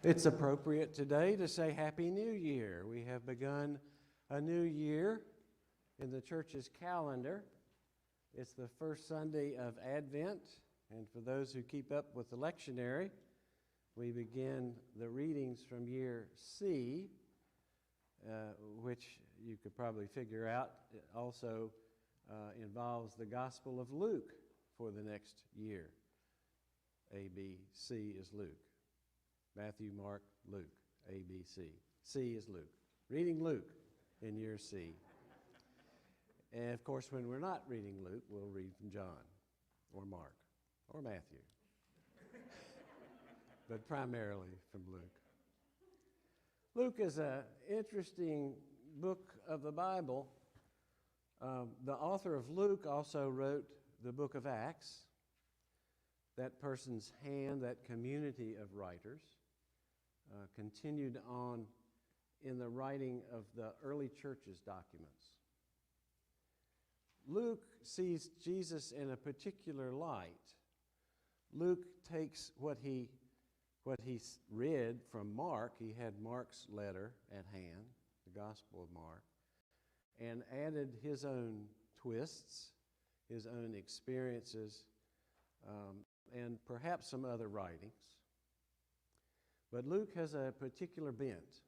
It's appropriate today to say Happy New Year. We have begun a new year in the church's calendar. It's the first Sunday of Advent, and for those who keep up with the lectionary, we begin the readings from year C, which you could probably figure out also involves the Gospel of Luke for the next year. A, B, C is Luke. Matthew, Mark, Luke, A, B, C. C is Luke. Reading Luke in year C. And of course, when we're not reading Luke, we'll read from John or Mark or Matthew. But primarily from Luke. Luke is an interesting book of the Bible. The author of Luke also wrote the book of Acts. That person's hand, that community of writers, continued on in the writing of the early church's documents. Luke sees Jesus in a particular light. Luke takes what he read from Mark. He had Mark's letter at hand, the Gospel of Mark, and added his own twists, his own experiences, and perhaps some other writings. But Luke has a particular bent.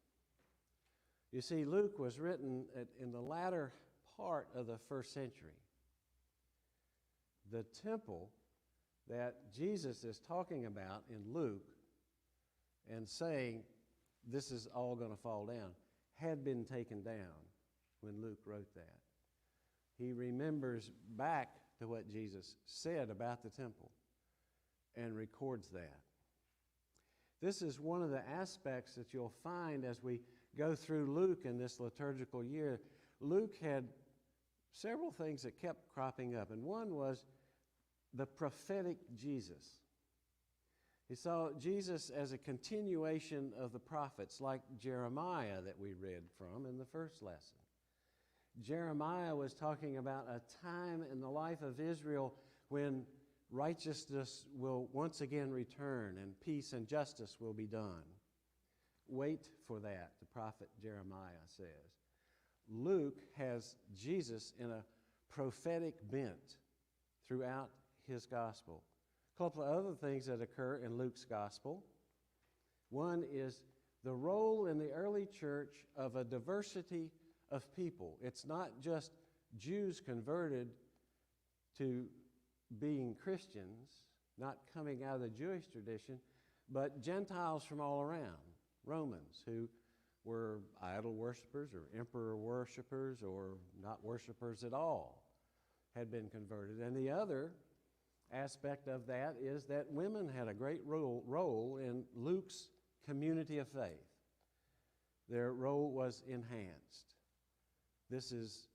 You see, Luke was written in the latter part of the first century. The temple that Jesus is talking about in Luke and saying this is all going to fall down had been taken down when Luke wrote that. He remembers back to what Jesus said about the temple and records that. This is one of the aspects that you'll find as we go through Luke in this liturgical year. Luke had several things that kept cropping up, and one was the prophetic Jesus. He saw Jesus as a continuation of the prophets, like Jeremiah that we read from in the first lesson. Jeremiah was talking about a time in the life of Israel when righteousness will once again return and peace and justice will be done. Wait for that, the prophet Jeremiah says. Luke has Jesus in a prophetic bent throughout his gospel. A couple of other things that occur in Luke's gospel. One is the role in the early church of a diversity of people. It's not just Jews converted to being Christians, not coming out of the Jewish tradition, but Gentiles from all around, Romans who were idol worshipers or emperor worshipers or not worshipers at all, had been converted. And the other aspect of that is that women had a great role in Luke's community of faith. Their role was enhanced. This is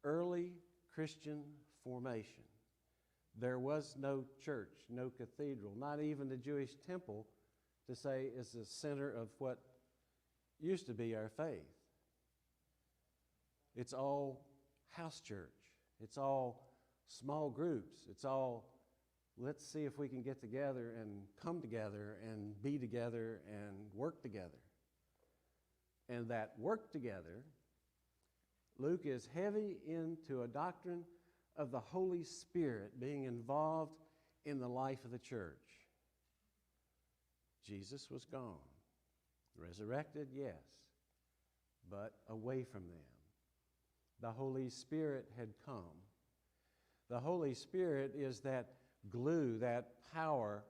early Christian formation. There was no church, no cathedral, not even the Jewish temple to say is the center of what used to be our faith. It's all house church. It's all small groups. It's all, let's see if we can get together and come together and be together and work together. And that work together, Luke is heavy into a doctrine of the Holy Spirit being involved in the life of the church. Jesus was gone. Resurrected, yes, but away from them. The Holy Spirit had come. The Holy Spirit is that glue, that power,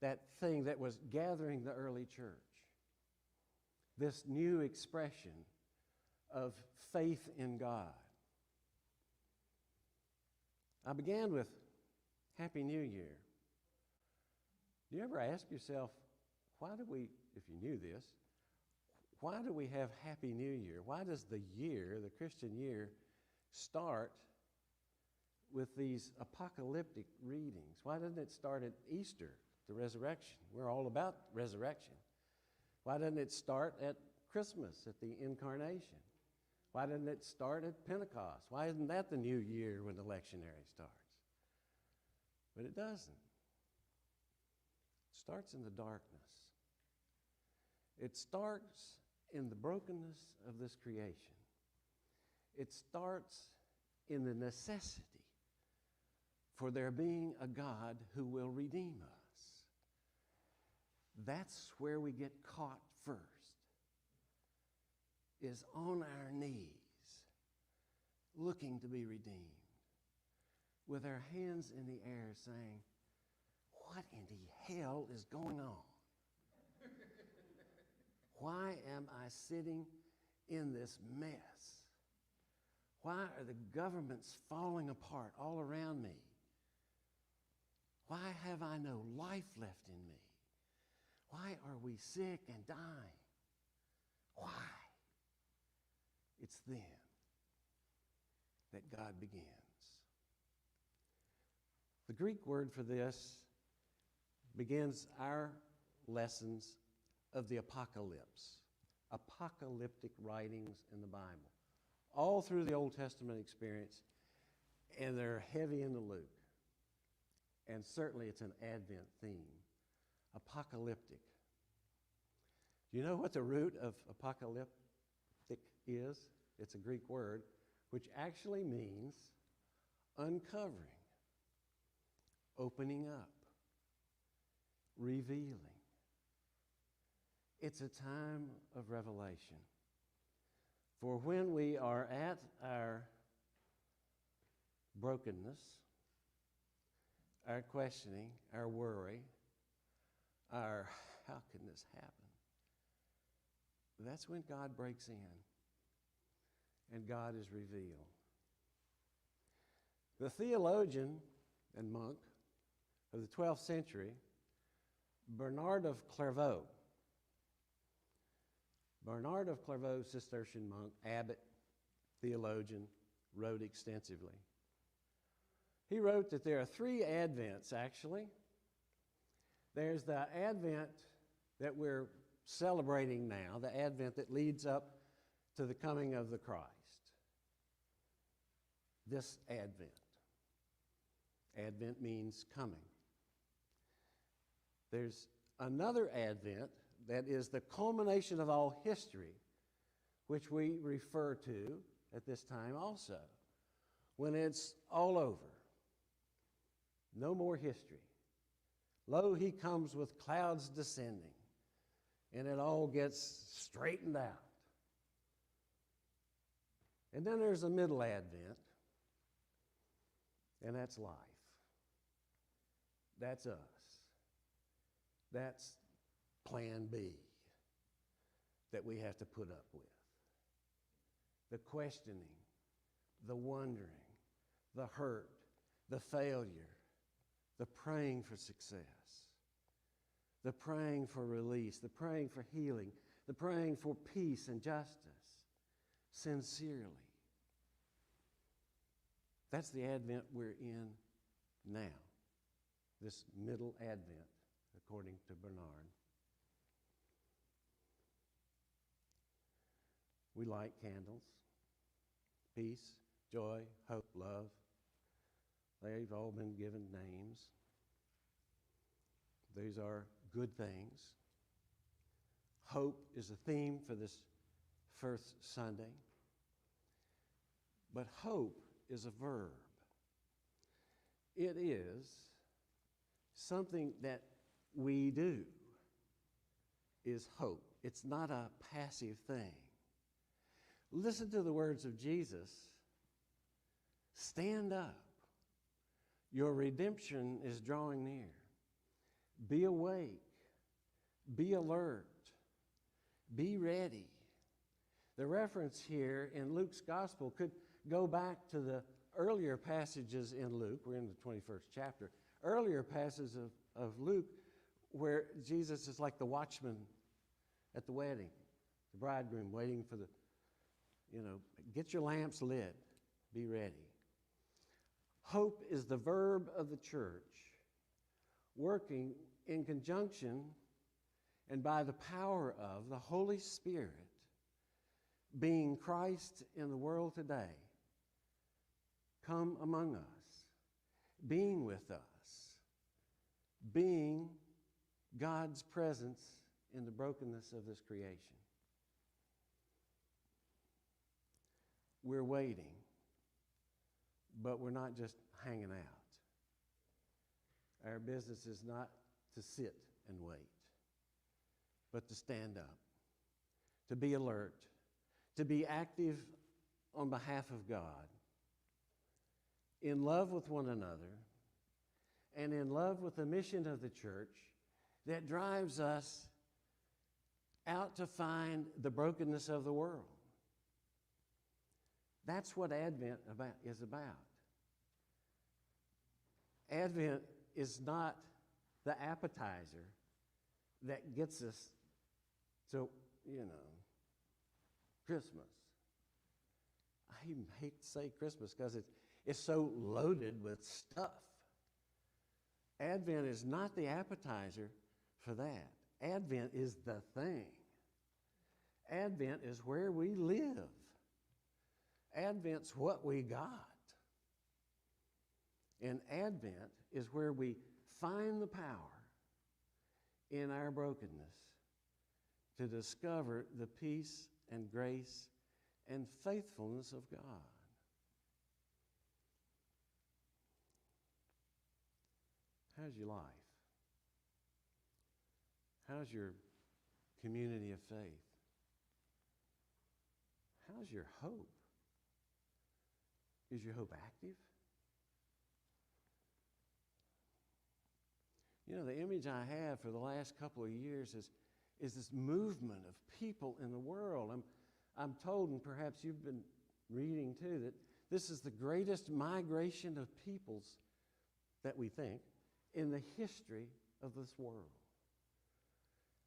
that thing that was gathering the early church. This new expression of faith in God. I began with Happy New Year. Do you ever ask yourself, why do we, if you knew this, why do we have Happy New Year? Why does the year, the Christian year, start with these apocalyptic readings? Why doesn't it start at Easter, the resurrection? We're all about resurrection. Why doesn't it start at Christmas, at the incarnation? Why doesn't it start at Pentecost? Why isn't that the new year when the lectionary starts? But it doesn't. It starts in the darkness. It starts in the brokenness of this creation. It starts in the necessity for there being a God who will redeem us. That's where we get caught first, is on our knees, looking to be redeemed, with our hands in the air saying, what in the hell is going on? Why am I sitting in this mess? Why are the governments falling apart all around me? Why have I no life left in me? Why are we sick and dying? Why? It's then that God begins. The Greek word for this begins our lessons of the apocalypse, apocalyptic writings in the Bible, all through the Old Testament experience, and they're heavy into Luke. And certainly it's an Advent theme, apocalyptic. Do you know what the root of apocalyptic is? It's a Greek word, which actually means uncovering, opening up, revealing. It's a time of revelation. For when we are at our brokenness, our questioning, our worry, our how can this happen? That's when God breaks in and God is revealed. The theologian and monk of the 12th century, Bernard of Clairvaux, Cistercian monk, abbot, theologian, wrote extensively. He wrote that there are 3 Advents, actually. There's the Advent that we're celebrating now, the Advent that leads up to the coming of the Christ. This Advent. Advent means coming. There's another Advent that is the culmination of all history, which we refer to at this time also, when it's all over. No more history. Lo, he comes with clouds descending, and it all gets straightened out. And then there's a middle Advent, and that's life. That's us. That's plan B that we have to put up with. The questioning, the wondering, the hurt, the failure, the praying for success, the praying for release, the praying for healing, the praying for peace and justice, sincerely. That's the Advent we're in now, this middle Advent, according to Bernard. We light candles, peace, joy, hope, love. They've all been given names. These are good things. Hope is a theme for this first Sunday. But hope is a verb. It is something that we do, is hope. It's not a passive thing. Listen to the words of Jesus. Stand up. Your redemption is drawing near. Be awake. Be alert. Be ready. The reference here in Luke's gospel could go back to the earlier passages in Luke. We're in the 21st chapter. Earlier passages of Luke where Jesus is like the watchman at the wedding, the bridegroom waiting for the, get your lamps lit. Be ready. Hope is the verb of the church, working in conjunction and by the power of the Holy Spirit, being Christ in the world today, come among us, being with us, being God's presence in the brokenness of this creation. We're waiting, but we're not just hanging out. Our business is not to sit and wait, but to stand up, to be alert, to be active on behalf of God, in love with one another, and in love with the mission of the church that drives us out to find the brokenness of the world. That's what Advent is about. Advent is not the appetizer that gets us to, Christmas. I even hate to say Christmas because it's so loaded with stuff. Advent is not the appetizer for that. Advent is the thing. Advent is where we live. Advent's what we got. And Advent is where we find the power in our brokenness to discover the peace and grace and faithfulness of God. How's your life? How's your community of faith? How's your hope? Is your hope active? The image I have for the last couple of years is this movement of people in the world. I'm told, and perhaps you've been reading too, that this is the greatest migration of peoples that we think in the history of this world.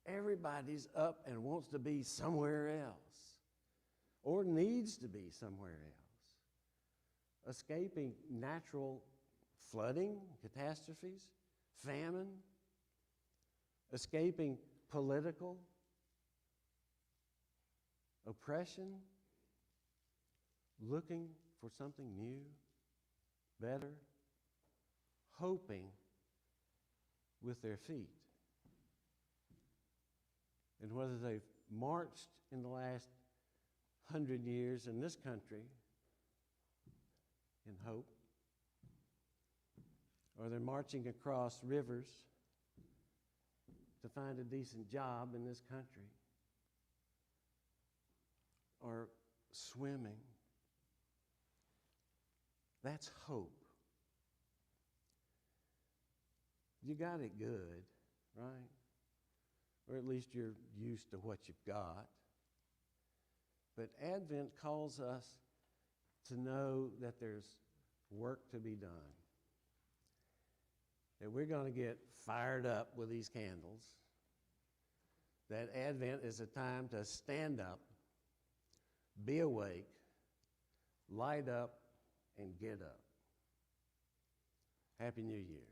Everybody's up and wants to be somewhere else, or needs to be somewhere else. Escaping natural flooding, catastrophes, famine, escaping political oppression, looking for something new, better, hoping with their feet. And whether they've marched in the last 100 years in this country in hope, or they're marching across rivers to find a decent job in this country, or swimming, that's hope. You got it good, right? Or at least you're used to what you've got. But Advent calls us to know that there's work to be done. That we're going to get fired up with these candles. That Advent is a time to stand up, be awake, light up, and get up. Happy New Year.